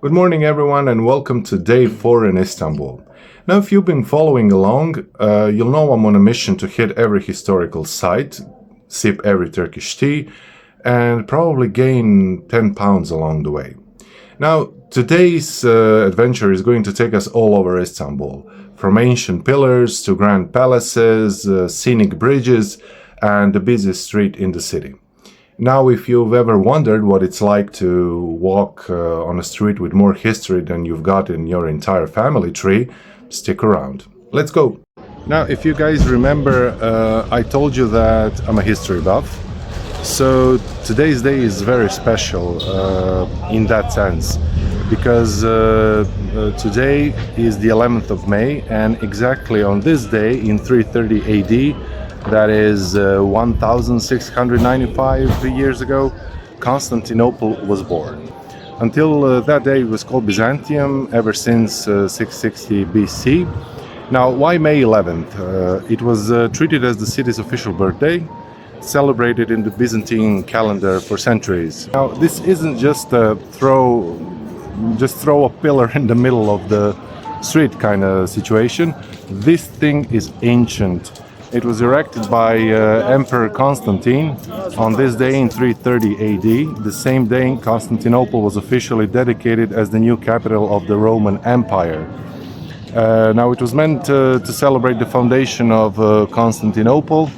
Good morning, everyone, and welcome to day 4 in Istanbul. Now, if you've been following along, you'll know I'm on a mission to hit every historical site, sip every Turkish tea, and probably gain 10 pounds along the way. Now, today's adventure is going to take us all over Istanbul, from ancient pillars to grand palaces, scenic bridges, and the busiest street in the city. Now, if you've ever wondered what it's like to walk on a street with more history than you've got in your entire family tree, stick around. Let's go! Now, if you guys remember, I told you that I'm a history buff. So today's day is very special in that sense, because today is the 11th of May, and exactly on this day in 330 AD, that is 1695 years ago, Constantinople was born. Until that day it was called Byzantium, ever since 660 BC. Now, why May 11th? It was treated as the city's official birthday, celebrated in the Byzantine calendar for centuries. Now, this isn't just throw a pillar in the middle of the street kind of situation. This thing is ancient. It was erected by Emperor Constantine on this day in 330 AD, the same day Constantinople was officially dedicated as the new capital of the Roman Empire. Now, it was meant to celebrate the foundation of Constantinople,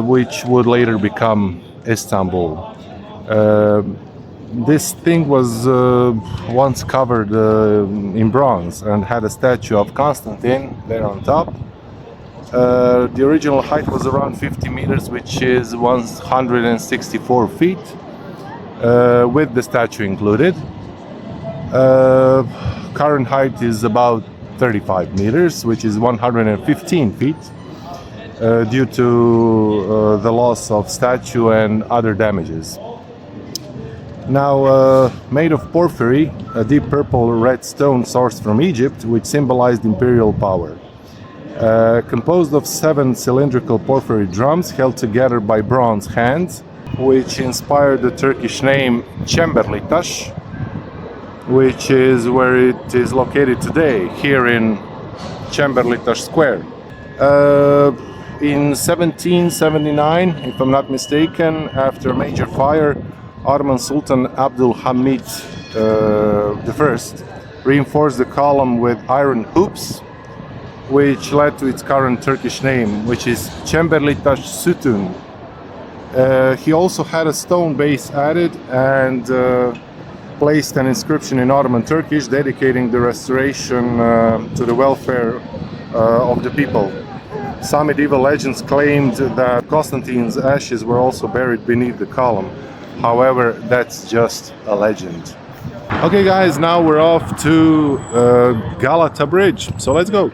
which would later become Istanbul. This thing was once covered in bronze and had a statue of Constantine there on top. The original height was around 50 meters, which is 164 feet, with the statue included. Current height is about 35 meters, which is 115 feet, due to the loss of statue and other damages. Now, made of porphyry, a deep purple red stone sourced from Egypt, which symbolized imperial power. Composed of 7 cylindrical porphyry drums held together by bronze hands, which inspired the Turkish name Çemberliktaş, which is where it is located today, here in Çemberliktaş Square. In 1779, if I'm not mistaken, after a major fire, Ottoman Sultan Abdülhamid I reinforced the column with iron hoops, which led to its current Turkish name, which is Çemberliktaş Sütun. He also had a stone base added and placed an inscription in Ottoman Turkish dedicating the restoration to the welfare of the people. Some medieval legends claimed that Constantine's ashes were also buried beneath the column. However, that's just a legend. Okay guys, now we're off to Galata Bridge, so let's go!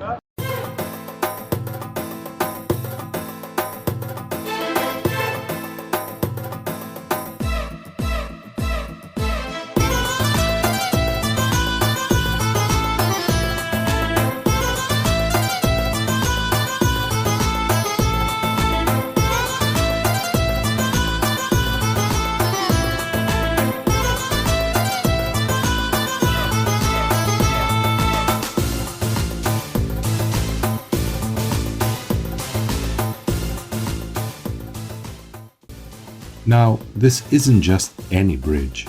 Now, this isn't just any bridge.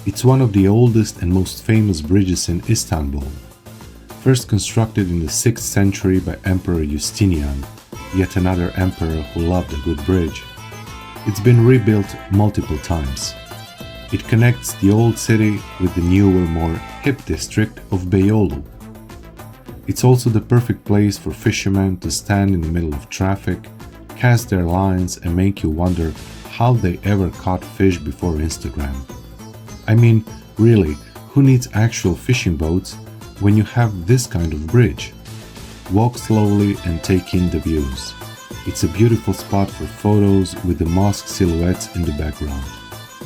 It's one of the oldest and most famous bridges in Istanbul. First constructed in the 6th century by Emperor Justinian, yet another emperor who loved a good bridge. It's been rebuilt multiple times. It connects the old city with the newer, more hip district of Beyoğlu. It's also the perfect place for fishermen to stand in the middle of traffic, cast their lines and make you wonder how they ever caught fish before Instagram. I mean, really, who needs actual fishing boats when you have this kind of bridge? Walk slowly and take in the views. It's a beautiful spot for photos with the mosque silhouettes in the background.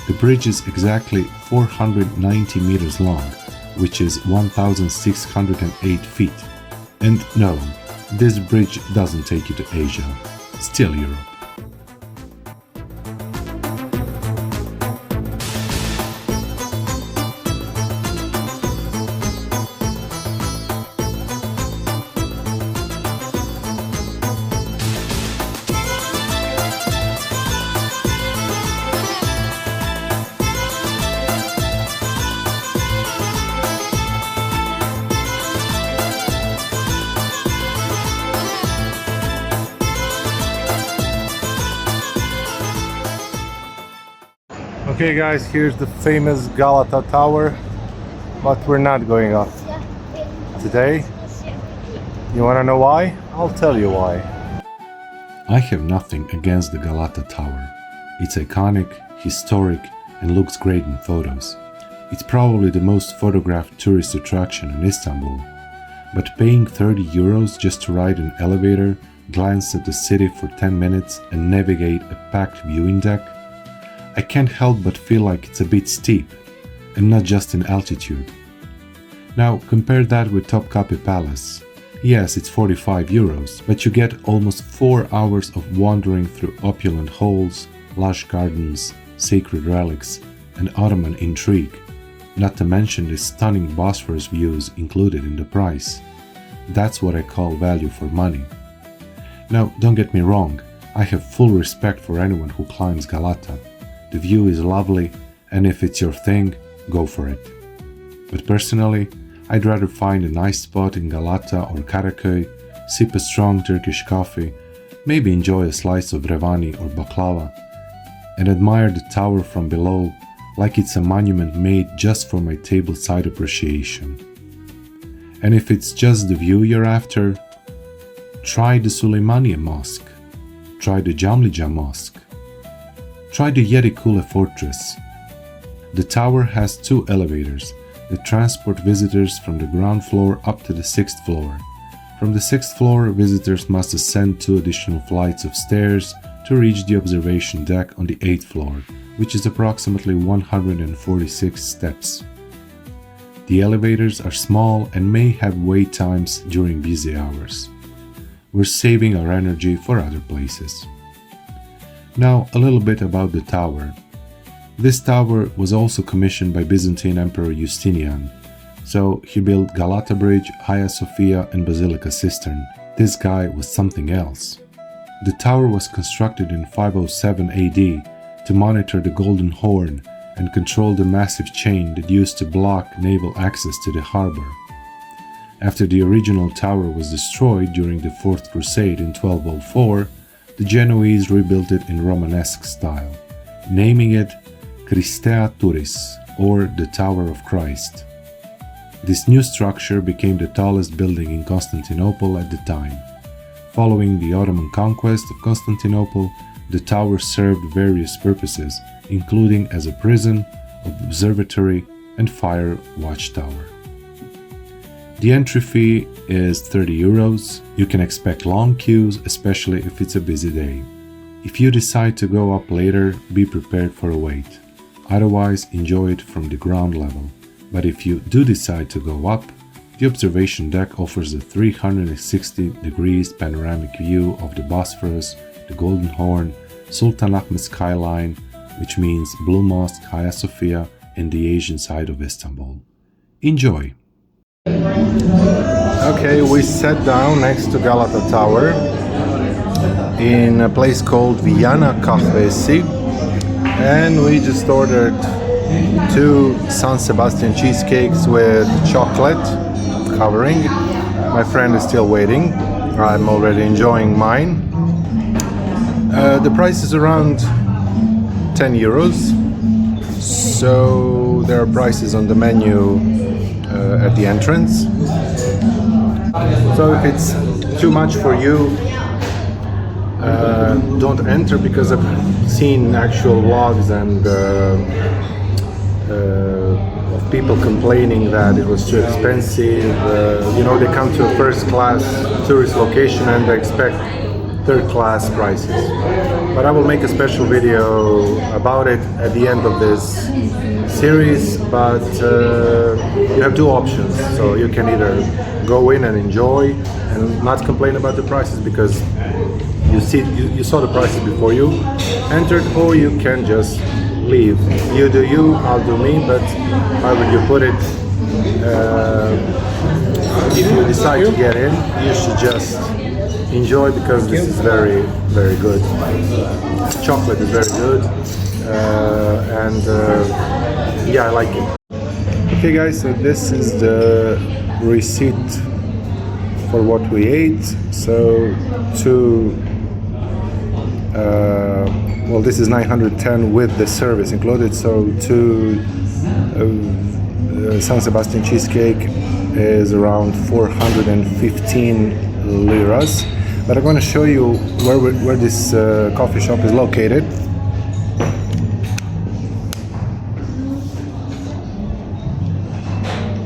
The bridge is exactly 490 meters long, which is 1,608 feet. And no, this bridge doesn't take you to Asia, still Europe. Okay guys, here's the famous Galata Tower, but we're not going up today. You wanna know why? I'll tell you why. I have nothing against the Galata Tower. It's iconic, historic, and looks great in photos. It's probably the most photographed tourist attraction in Istanbul. But paying 30 euros just to ride an elevator, glance at the city for 10 minutes, and navigate a packed viewing deck? I can't help but feel like it's a bit steep, and not just in altitude. Now, compare that with Topkapi Palace. Yes, it's 45 euros, but you get almost 4 hours of wandering through opulent halls, lush gardens, sacred relics, and Ottoman intrigue, not to mention the stunning Bosphorus views included in the price. That's what I call value for money. Now, don't get me wrong, I have full respect for anyone who climbs Galata. The view is lovely, and if it's your thing, go for it. But personally, I'd rather find a nice spot in Galata or Karaköy, sip a strong Turkish coffee, maybe enjoy a slice of revani or baklava, and admire the tower from below like it's a monument made just for my tableside appreciation. And if it's just the view you're after, try the Süleymaniye Mosque, try the Camlıca Mosque, try the Yerikule Fortress. The tower has 2 elevators that transport visitors from the ground floor up to the 6th floor. From the 6th floor, visitors must ascend 2 additional flights of stairs to reach the observation deck on the 8th floor, which is approximately 146 steps. The elevators are small and may have wait times during busy hours. We're saving our energy for other places. Now, a little bit about the tower. This tower was also commissioned by Byzantine Emperor Justinian, so he built Galata Bridge, Hagia Sophia, and Basilica Cistern. This guy was something else. The tower was constructed in 507 AD to monitor the Golden Horn and control the massive chain that used to block naval access to the harbor. After the original tower was destroyed during the Fourth Crusade in 1204, the Genoese rebuilt it in Romanesque style, naming it Christea Turris, or the Tower of Christ. This new structure became the tallest building in Constantinople at the time. Following the Ottoman conquest of Constantinople, the tower served various purposes, including as a prison, observatory, and fire watchtower. The entry fee is 30 euros. You can expect long queues, especially if it's a busy day. If you decide to go up later, be prepared for a wait. Otherwise, enjoy it from the ground level. But if you do decide to go up, the observation deck offers a 360 degrees panoramic view of the Bosphorus, the Golden Horn, Sultan Ahmed skyline, which means Blue Mosque, Hagia Sophia, and the Asian side of Istanbul. Enjoy! Okay, we sat down next to Galata Tower in a place called Viyana Kahvesi, and we just ordered 2 San Sebastian cheesecakes with chocolate covering. My friend is still waiting. I'm already enjoying mine. The price is around 10 euros. So there are prices on the menu at the entrance. So if it's too much for you, don't enter, because I've seen actual vlogs and of people complaining that it was too expensive. They come to a first class tourist location and they expect third class prices. But I will make a special video about it at the end of this series. But you have 2 options, so you can either go in and enjoy and not complain about the prices because you saw the prices before you entered, or you can just leave. You do you, I'll do me. But how would you put it? If you decide to get in, you should just enjoy, because this is very, very good. Chocolate is very good, and yeah, I like it. Okay guys, so this is the receipt for what we ate. So 2 Well, this is 910 with the service included, so two San Sebastian cheesecake is around 415 liras. But I'm going to show you where this coffee shop is located.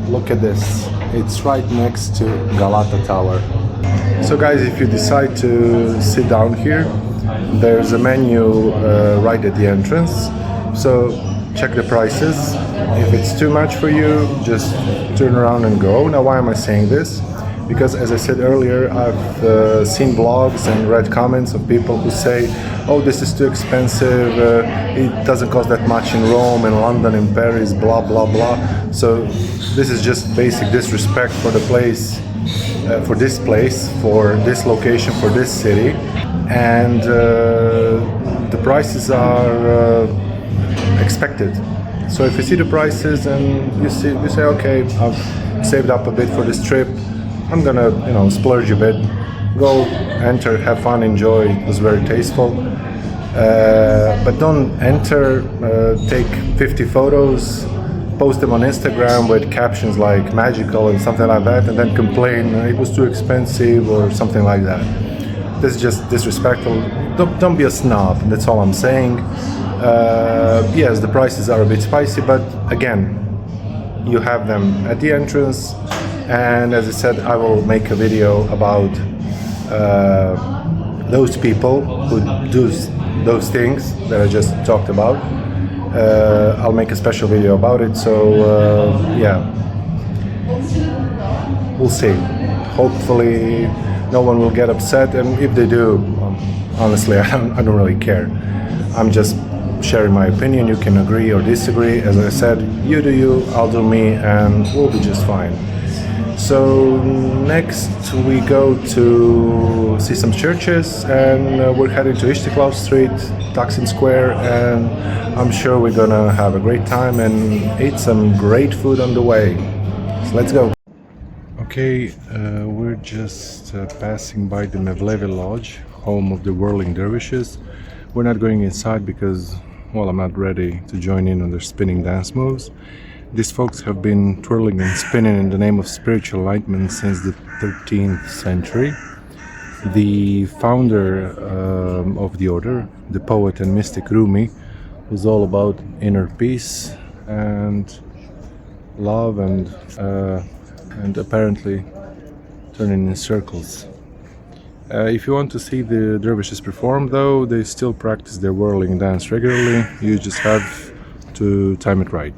Look at this. It's right next to Galata Tower. So guys, if you decide to sit down here, there's a menu right at the entrance. So check the prices. If it's too much for you, just turn around and go. Now, why am I saying this? Because as I said earlier, I've seen blogs and read comments of people who say, oh, this is too expensive, it doesn't cost that much in Rome, in London, in Paris, blah, blah, blah. So this is just basic disrespect for the place, for this location, for this city. And the prices are expected. So if you see the prices and you say, okay, I've saved up a bit for this trip, I'm gonna, splurge a bit, go, enter, have fun, enjoy. It was very tasteful. But don't enter, take 50 photos, post them on Instagram with captions like magical and something like that, and then complain it was too expensive or something like that. This is just disrespectful. Don't be a snob, that's all I'm saying. Yes, the prices are a bit spicy, but again, you have them at the entrance. And as I said, I will make a video about those people who do those things that I just talked about. I'll make a special video about it, so yeah, we'll see. Hopefully no one will get upset, and if they do, honestly, I don't really care. I'm just sharing my opinion. You can agree or disagree. As I said, you do you, I'll do me, and we'll be just fine. So next we go to see some churches, and we're heading to Istiklal Street, Taksim Square, and I'm sure we're gonna have a great time and eat some great food on the way. So let's go. Okay, we're just passing by the Mevlevi Lodge, home of the Whirling Dervishes. We're not going inside because, well, I'm not ready to join in on their spinning dance moves. These folks have been twirling and spinning in the name of spiritual enlightenment since the 13th century. The founder of the order, the poet and mystic Rumi, was all about inner peace and love and apparently turning in circles. If you want to see the dervishes perform, though, they still practice their whirling dance regularly. You just have to time it right.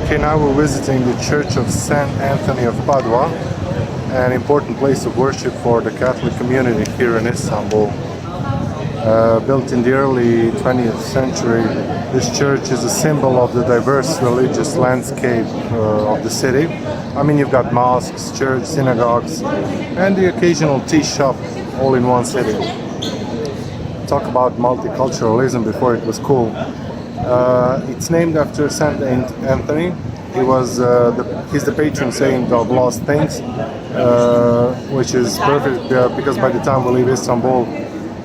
Okay, now we're visiting the Church of St. Anthony of Padua, an important place of worship for the Catholic community here in Istanbul. Built in the early 20th century, this church is a symbol of the diverse religious landscape of the city. I mean, you've got mosques, churches, synagogues, and the occasional tea shop all in one city. Talk about multiculturalism before it was cool. It's named after Saint Anthony. He's the patron saint of lost things, which is perfect because by the time we leave Istanbul,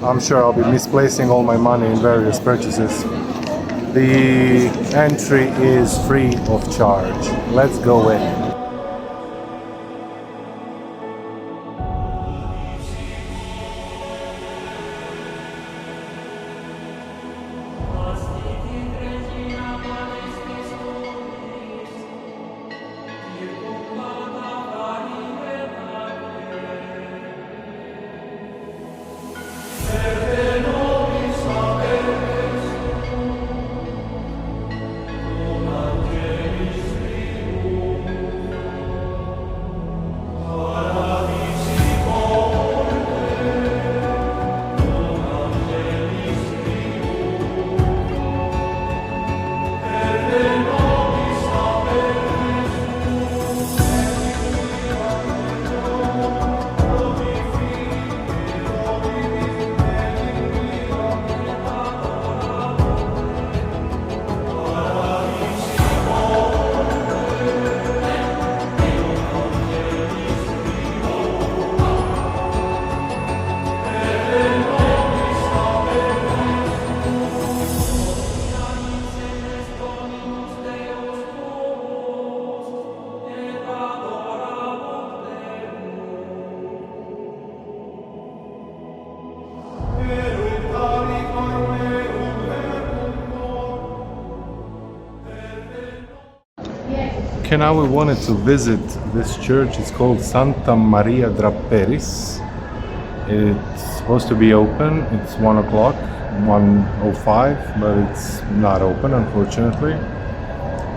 I'm sure I'll be misplacing all my money in various purchases. The entry is free of charge. Let's go in. Okay, now we wanted to visit this church. It's called Santa Maria Draperis. It's supposed to be open. It's 1 o'clock, 1:05, but it's not open, unfortunately.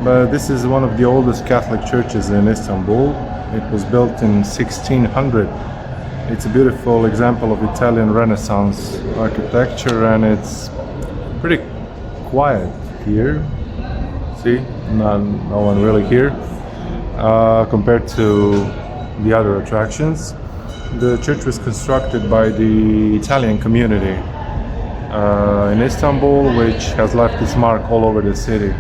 But this is one of the oldest Catholic churches in Istanbul. It was built in 1600. It's a beautiful example of Italian Renaissance architecture, and it's pretty quiet here. See, no one really here compared to the other attractions. The church was constructed by the Italian community in Istanbul, which has left its mark all over the city.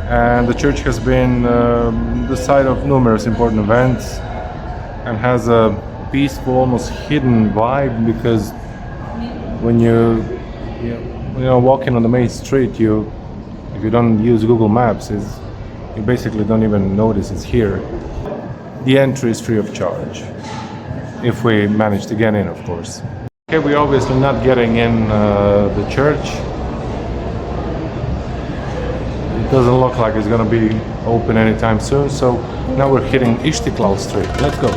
And the church has been the site of numerous important events and has a peaceful, almost hidden vibe, because when you walking on the main street, if you don't use Google Maps, you basically don't even notice it's here. The entry is free of charge, if we manage to get in, of course. Okay, we're obviously not getting in the church. It doesn't look like it's gonna be open anytime soon, so now we're hitting Istiklal Street. Let's go.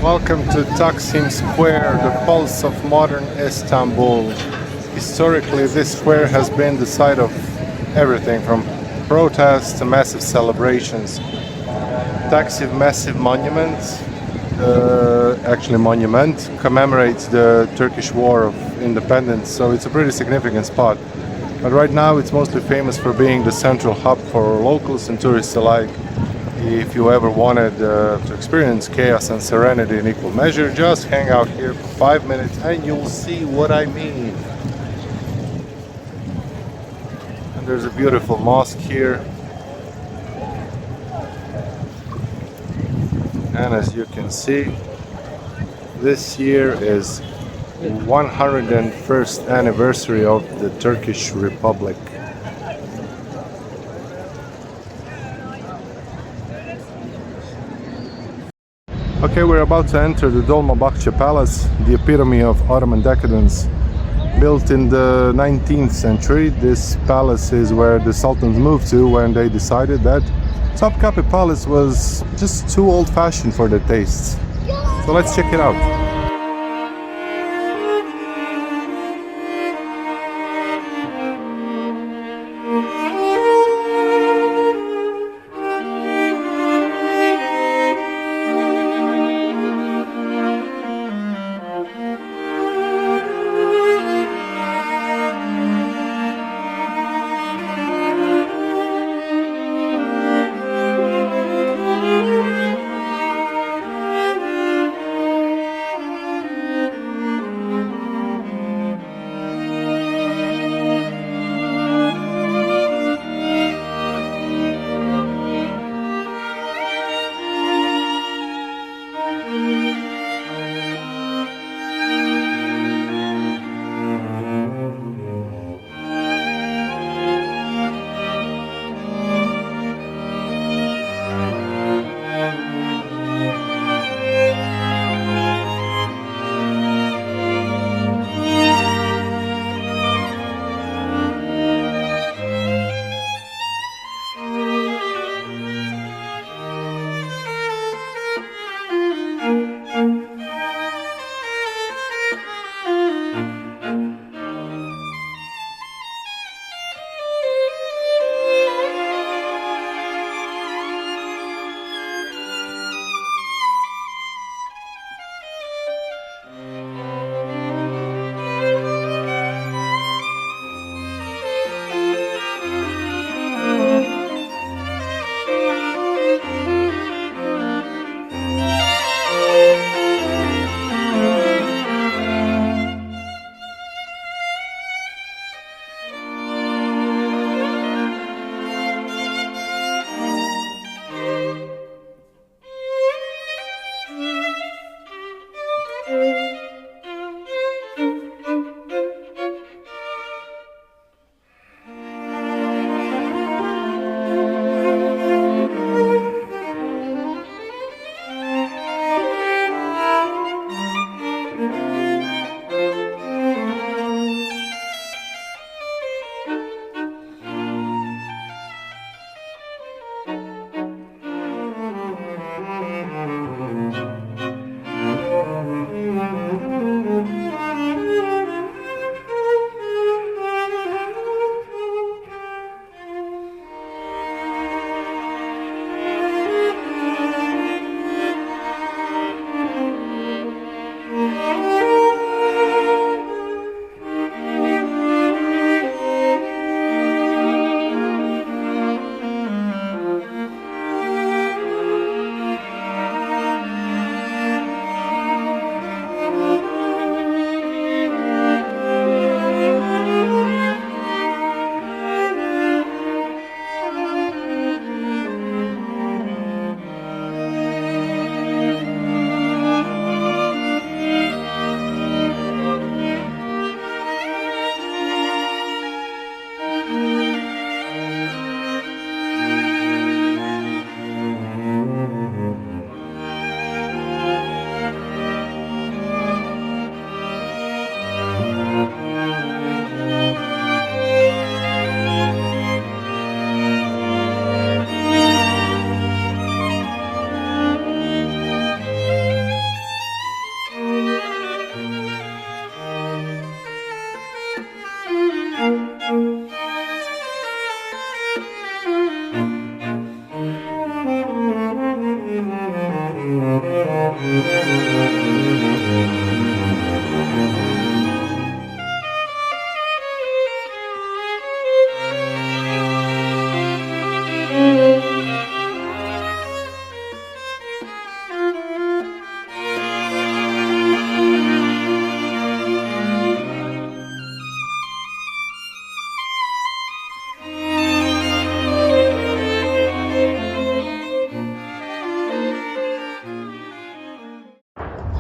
Welcome to Taksim Square, the pulse of modern Istanbul. Historically, this square has been the site of everything from protests to massive celebrations. Taksim Massive Monument, monument, commemorates the Turkish War of Independence, so it's a pretty significant spot. But right now it's mostly famous for being the central hub for locals and tourists alike. If you ever wanted to experience chaos and serenity in equal measure, just hang out here for 5 minutes and you'll see what I mean. And there's a beautiful mosque here. And as you can see, this year is 101st anniversary of the Turkish Republic. Okay, we're about to enter the Dolmabahce Palace, the epitome of Ottoman decadence. Built in the 19th century, this palace is where the Sultans moved to when they decided that Topkapi Palace was just too old-fashioned for their tastes. So let's check it out.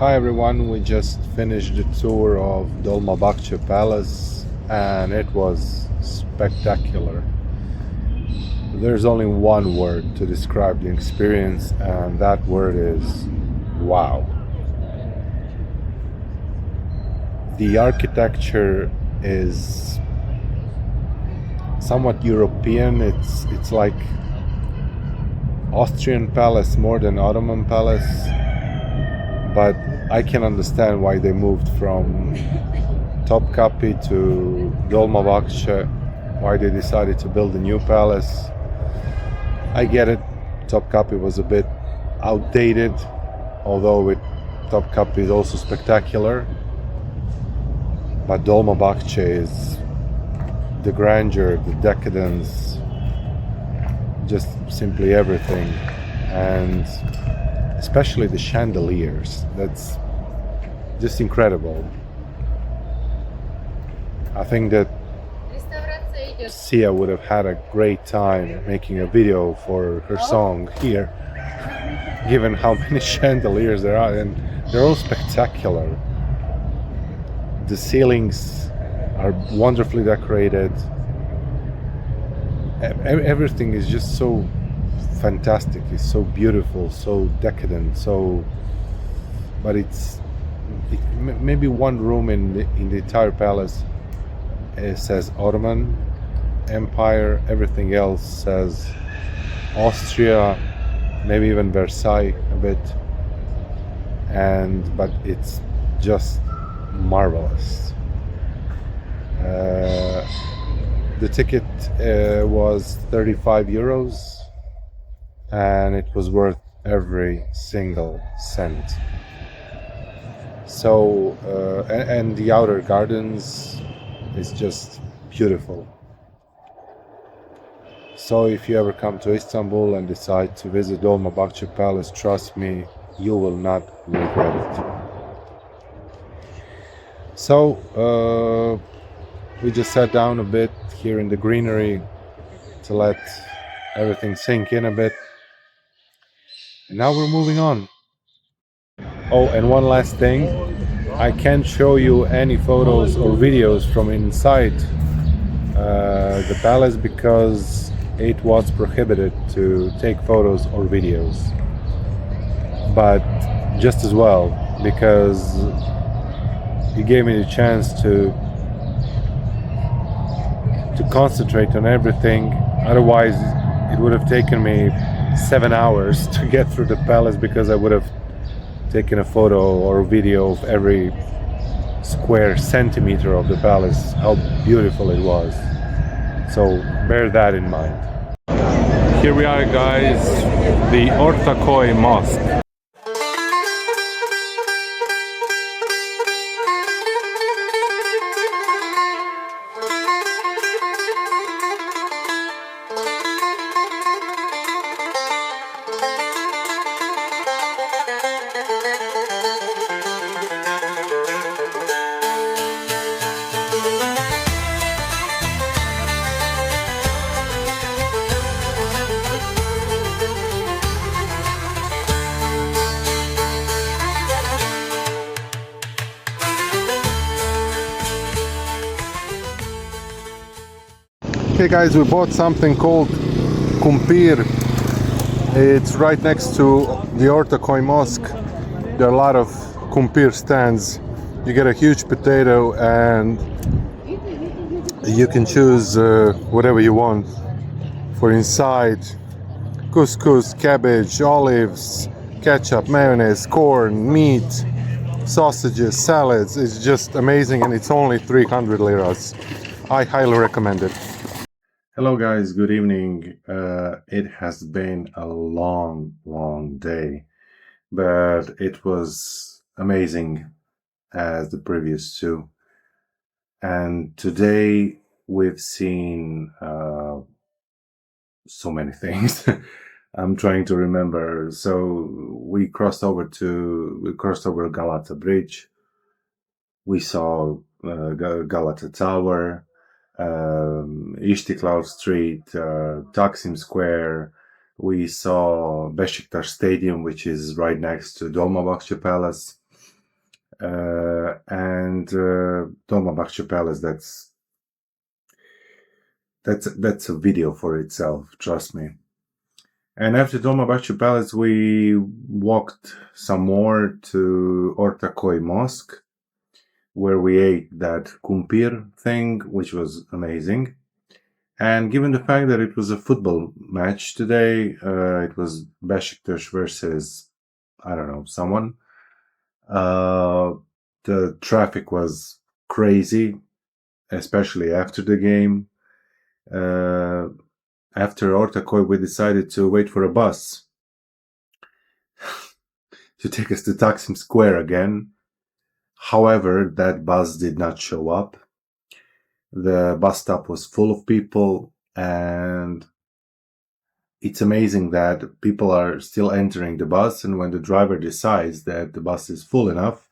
Hi everyone, we just finished the tour of Dolmabahce Palace and it was spectacular. There's only one word to describe the experience, and that word is wow. The architecture is somewhat European. It's like Austrian palace more than Ottoman palace, but I can understand why they moved from Topkapi to Dolmabahce, why they decided to build a new palace. I get it, Topkapi was a bit outdated, although Topkapi is also spectacular. But Dolmabahce is the grandeur, the decadence, just simply everything. And especially the chandeliers, that's just incredible. I think that Sia would have had a great time making a video for her song here, given how many chandeliers there are, and they're all spectacular. The ceilings are wonderfully decorated. Everything is just so fantastic. It's so beautiful, so decadent. But maybe one room in the entire palace. It says Ottoman Empire. Everything else says Austria, maybe even Versailles a bit. But it's just marvelous. The ticket was 35 euros, and it was worth every single cent. So, and the outer gardens is just beautiful. So if you ever come to Istanbul and decide to visit Dolmabahce Palace, trust me, you will not regret it. So we just sat down a bit here in the greenery to let everything sink in a bit. And now we're moving on. Oh, and one last thing. I can't show you any photos or videos from inside the palace because it was prohibited to take photos or videos. But just as well, because it gave me the chance to concentrate on everything. Otherwise, it would have taken me 7 hours to get through the palace because I would have taken a photo or video of every square centimeter of the palace, how beautiful it was. So bear that in mind. Here we are, guys, the Ortakoy Mosque. Okay guys, we bought something called kumpir. It's right next to the Ortakoy Mosque. There are a lot of kumpir stands. You get a huge potato and you can choose whatever you want for inside. Couscous, cabbage, olives, ketchup, mayonnaise, corn, meat, sausages, salads. It's just amazing, and it's only 300 liras. I highly recommend it. Hello guys, good evening. It has been a long day, but it was amazing as the previous two. And today we've seen so many things. I'm trying to remember. So we crossed over Galata Bridge. We saw Galata Tower, Istiklal Street, Taksim Square. We saw Beşiktaş Stadium, which is right next to Dolmabahce Palace. And Dolmabahce Palace. That's a video for itself. Trust me. And after Dolmabahce Palace, we walked some more to Ortakoy Mosque, where we ate that kumpir thing, which was amazing. And given the fact that it was a football match today, it was Besiktas versus, I don't know, someone. The traffic was crazy, especially after the game. Uh, After Ortakoy, we decided to wait for a bus to take us to Taksim Square again. However, that bus did not show up. The bus stop was full of people, and it's amazing that people are still entering the bus, and when the driver decides that the bus is full enough,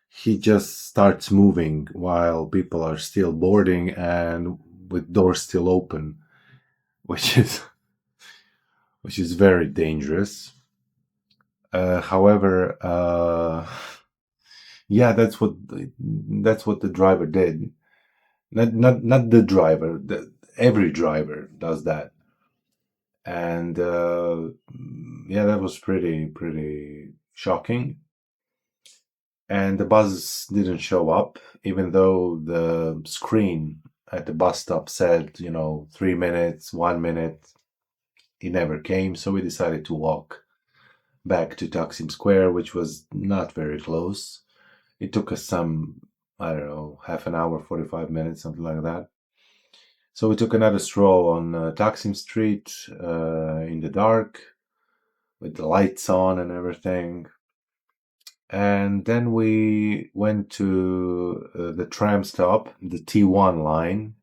he just starts moving while people are still boarding and with doors still open, which is very dangerous. However, yeah, that's what the driver did. Not the driver. Every driver does that, and yeah, that was pretty shocking. And the bus didn't show up, even though the screen at the bus stop said, 3 minutes, 1 minute. It never came, so we decided to walk back to Taksim Square, which was not very close. It took us some, I don't know, half an hour, 45 minutes, something like that. So we took another stroll on Taksim Street in the dark with the lights on and everything. And then we went to the tram stop, the T1 line.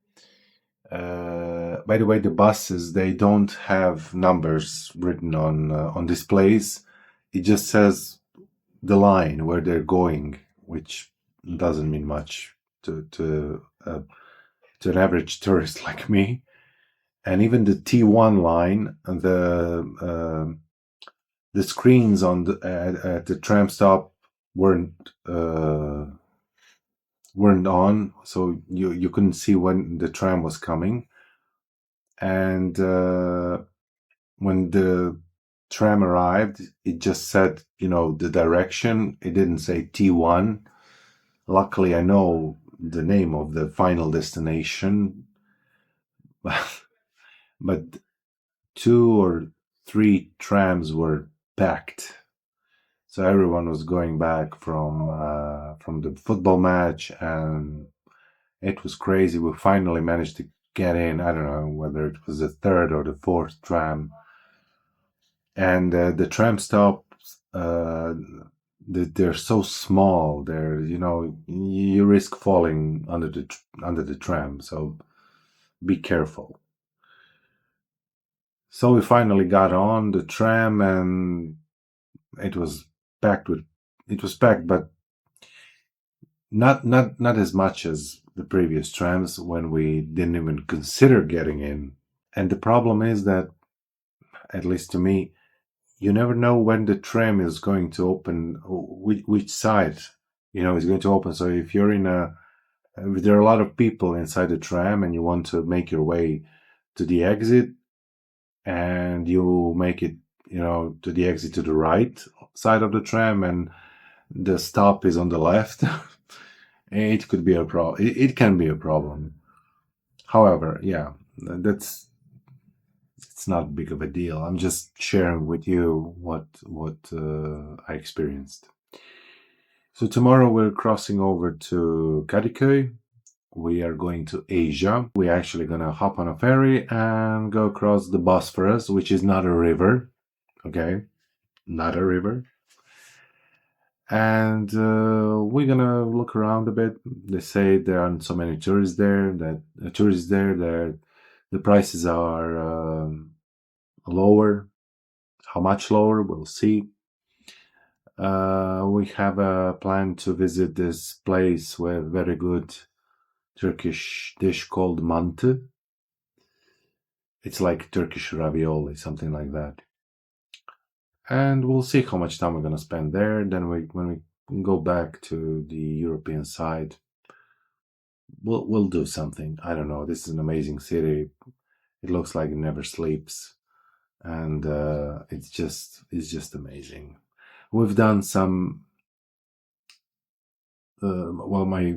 By the way, the buses, they don't have numbers written on displays. It just says the line where they're going, which doesn't mean much to an average tourist like me. And even the T1 line, the screens at the tram stop weren't on, so you couldn't see when the tram was coming. And when the tram arrived, it just said, the direction. It didn't say T1. Luckily, I know the name of the final destination, but 2 or 3 trams were packed. So everyone was going back from the football match, and it was crazy. We finally managed to get in. I don't know whether it was the 3rd or the 4th tram. And the tram stops, they're so small. They're, you risk falling under the tram. So be careful. So we finally got on the tram, and it was packed, but not as much as the previous trams when we didn't even consider getting in. And the problem is that, at least to me, you never know when the tram is going to open, which side, is going to open. So if you're if there are a lot of people inside the tram and you want to make your way to the exit, and you make it, to the exit to the right side of the tram, and the stop is on the left, it could be a problem. It can be a problem. However, yeah, it's not big of a deal. I'm just sharing with you what I experienced. So tomorrow we're crossing over to Kadıköy. We are going to Asia. We're actually going to hop on a ferry and go across the Bosphorus, which is not a river. Okay, not a river. And we're gonna look around a bit. They say there aren't so many tourists there. That the prices are lower. How much lower? We'll see. We have a plan to visit this place with very good Turkish dish called mantı. It's like Turkish ravioli, something like that. And we'll see how much time we're gonna spend there. Then when we go back to the European side. We'll do something. I don't know. This is an amazing city. It looks like it never sleeps, and it's just amazing. We've done some. Well, my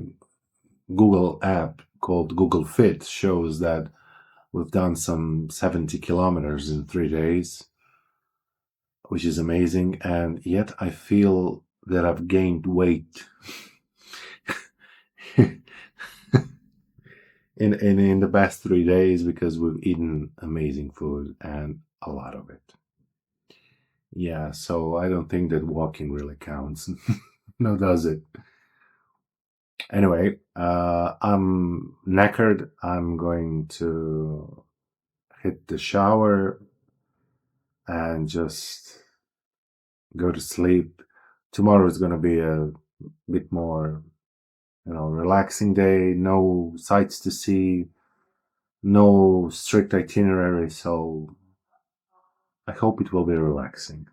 Google app called Google Fit shows that we've done some 70 kilometers in 3 days, which is amazing. And yet I feel that I've gained weight in the past 3 days because we've eaten amazing food and a lot of it. Yeah, so I don't think that walking really counts. No, does it? Anyway, I'm knackered. I'm going to hit the shower and just go to sleep. Tomorrow is going to be a bit more, relaxing day. No sights to see, no strict itinerary. So I hope it will be relaxing.